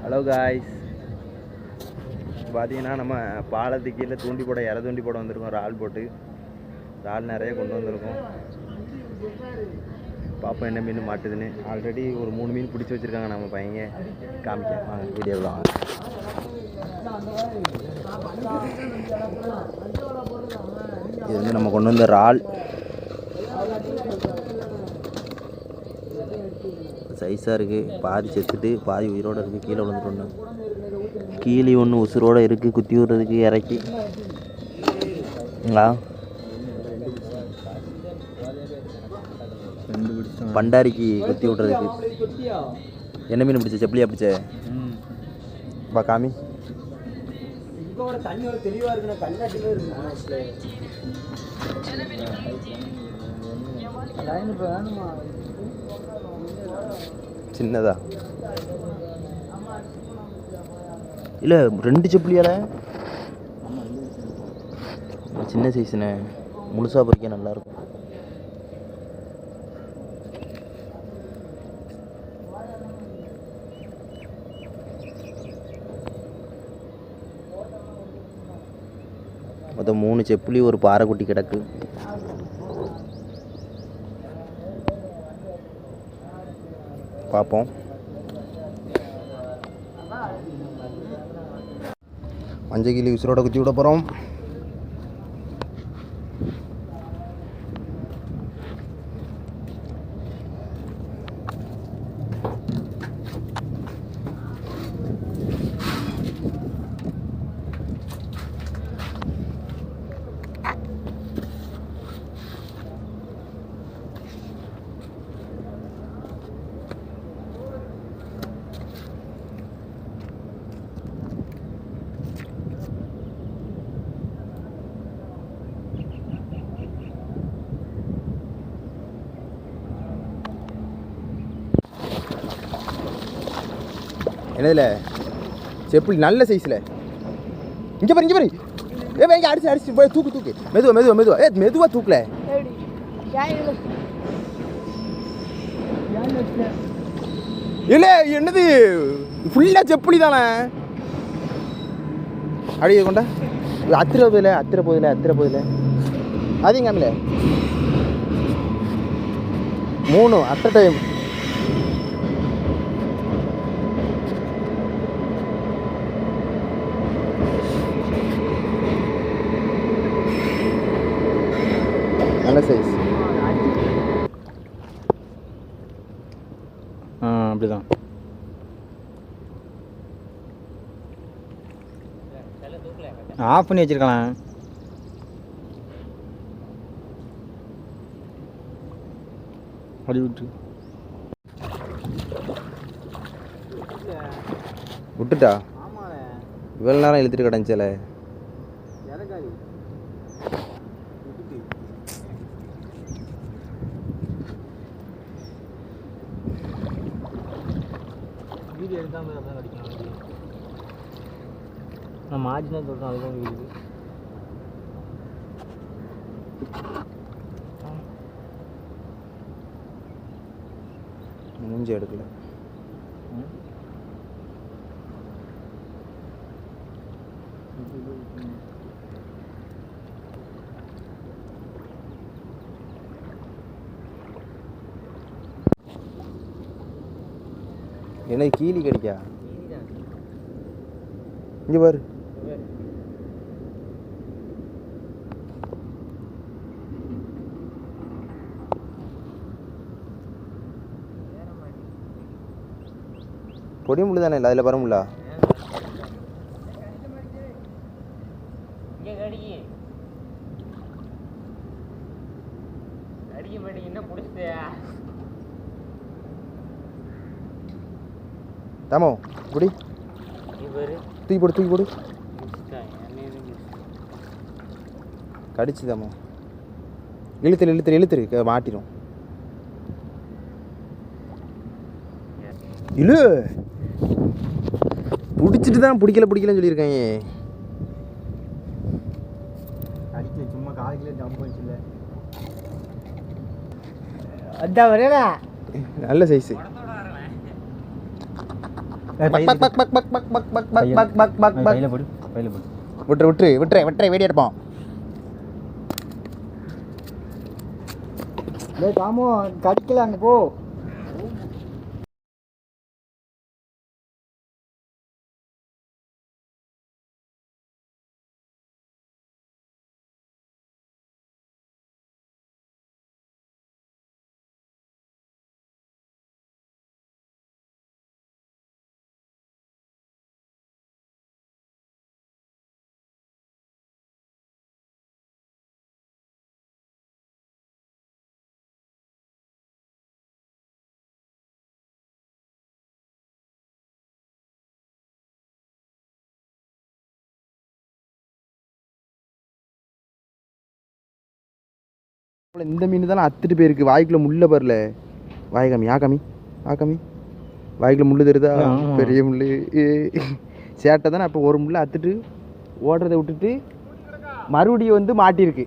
Hello guys, பார்த்தீங்கன்னா நம்ம பாலத்துக்கு கீழே தூண்டி போட தூண்டி போட வந்திருக்கோம். இறால் போட்டு இறால் நிறைய கொண்டு வந்திருக்கோம். பார்ப்போம் என்ன மீன் மாட்டுதுன்னு. ஆல்ரெடி ஒரு 3 மீன் பிடிச்சி வச்சுருக்காங்க நம்ம பையங்க. காமிக்க வாங்க வீடியோவில் வாங்க. இது வந்து நம்ம கொண்டு வந்த இறால். சைஸாக இருக்குது. பாதி செத்துட்டு பாதி உயிரோடு இருக்குது. கீழே விழுந்துட்டு கீழே ஒன்று உசுரோடு இருக்குது. குத்தி விடுறதுக்கு இறக்கி பண்டாரிக்கு குத்தி விட்றதுக்கு. என்ன மீன் பிடிச்ச? செப்பலியா பிடிச்ச? பா காமி. சின்னதா இல்லை 2 செப்பலியால சின்ன சைஸ்ண்ணே. முழுசாக பறிக்க நல்லாயிருக்கும். மொத்தம் 3 செப்புலி ஒரு பாறைக்குட்டி கிடக்கு. பார்ப்போம். மஞ்சள் கிளி உசுரோட குத்தி விட போகிறோம். என்னதில்ல செப்புளி நல்ல சைஸில். இங்கே பாரு. இங்கே அடிச்சு போய் தூக்கு. மெதுவாக தூக்கல. இல்லை என்னது ஃபுல்லாக செப்புளி தானே. அடியே கொண்டா. அத்திர போதில்லை. அதையும் காமில 3 அட் அ டைம். நல்ல சைஸ். அப்படிதான். ஆஃப் பண்ணி வச்சிருக்கலாம். அப்படி விட்டுட்டா. இவ்வளோ நேரம் இழுத்துட்டு கிடந்துச்சல. வீடியோ எடுத்தாமல் தான் அடிக்கலாம். நான் மாற்றி தான் சொல்கிறேன். அதுதான் வீடு மூஞ்சி எடுக்கல. என்ன கீழி கிடைக்கா? இங்கே பாரு. பொடி முள்ளு தானே இல்லை, அதில் வர முள்ளா? தாமோ குடி. தூக்கி போடு. கடிச்சு தாமோ. இழுத்துரு மாட்டிடும். இல்லை பிடிச்சிட்டு தான் பிடிக்கலன்னு சொல்லியிருக்காங்க. அடிக்க சும்மா காலையில ஜம்ப் வச்சுல. அதான் வரல. நல்ல சைஸு. விட்டுரு வேடி எடுப்போம். காமோ கடிக்கல அங்கே போ. இந்த மீன் தானே அத்துட்டு போயிருக்கு. வாய்க்குள்ள முள்ள பரல. வாய் காமி வாய்க்குள்ள முள்ளு தெரியுதா? பெரிய முள்ளு சேட்டை தானே. அப்போ ஒரு முள்ளை அத்துட்டு ஓடுறதை விட்டுட்டு மறுபடியும் வந்து மாட்டியிருக்கு.